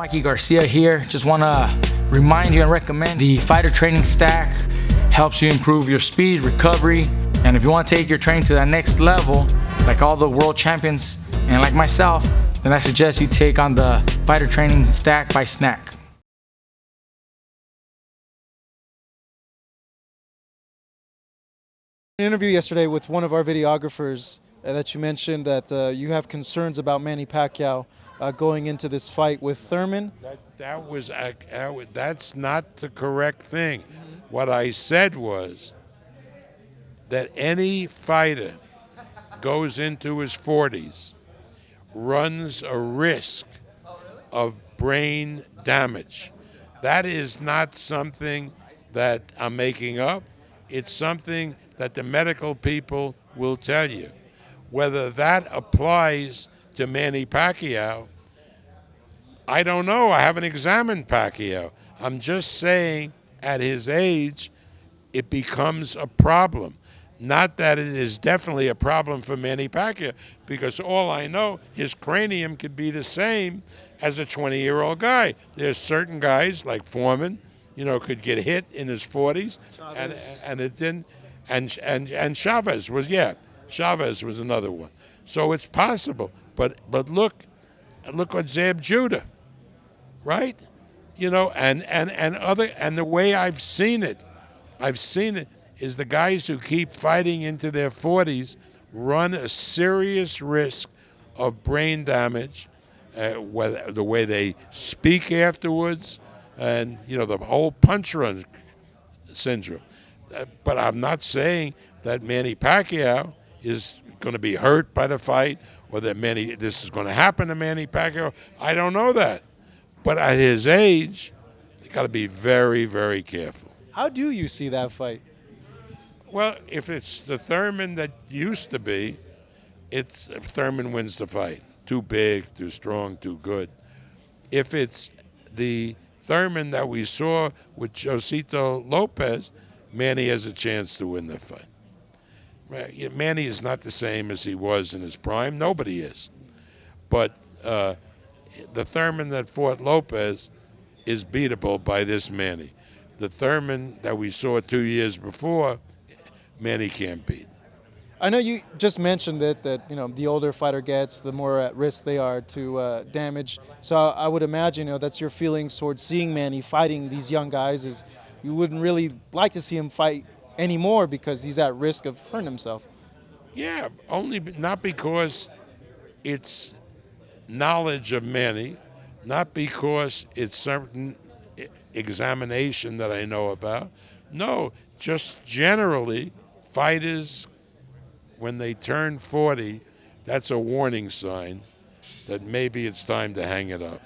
Mikey Garcia here. Just want to remind you and recommend the fighter training stack. Helps you improve your speed, recovery, and if you want to take your training to that next level, like all the world champions and like myself, then I suggest you take on the fighter training stack by Snack. An interview yesterday with one of our videographers that you mentioned that you have concerns about Manny Pacquiao going into this fight with Thurman. That's not the correct thing. What I said was that any fighter goes into his 40s, runs a risk of brain damage. That is not something that I'm making up. It's something that the medical people will tell you. Whether that applies to Manny Pacquiao, I don't know. I haven't examined Pacquiao. I'm just saying at his age, it becomes a problem. Not that it is definitely a problem for Manny Pacquiao, because all I know, his cranium could be the same as a 20-year-old guy. There's certain guys like Foreman, could get hit in his 40s, and it didn't. And Chavez was another one. So it's possible. But look what Zab Judah, right? And the way I've seen it is the guys who keep fighting into their 40s run a serious risk of brain damage, whether the way they speak afterwards, and the whole punch run syndrome. But I'm not saying that Manny Pacquiao is going to be hurt by the fight, or that this is going to happen to Manny Pacquiao. I don't know that. But at his age, you got to be very, very careful. How do you see that fight? Well, if it's the Thurman that used to be, if Thurman wins the fight. Too big, too strong, too good. If it's the Thurman that we saw with Josito Lopez, Manny has a chance to win the fight. Manny is not the same as he was in his prime. Nobody is. But the Thurman that fought Lopez is beatable by this Manny. The Thurman that we saw 2 years before, Manny can't beat. I know you just mentioned that the older fighter gets, the more at risk they are to damage. So I would imagine that's your feelings towards seeing Manny fighting these young guys, is you wouldn't really like to see him fight anymore because he's at risk of hurting himself. Yeah, not because it's knowledge of Manny, not because it's certain examination that I know about. No, just generally, fighters, when they turn 40, that's a warning sign that maybe it's time to hang it up.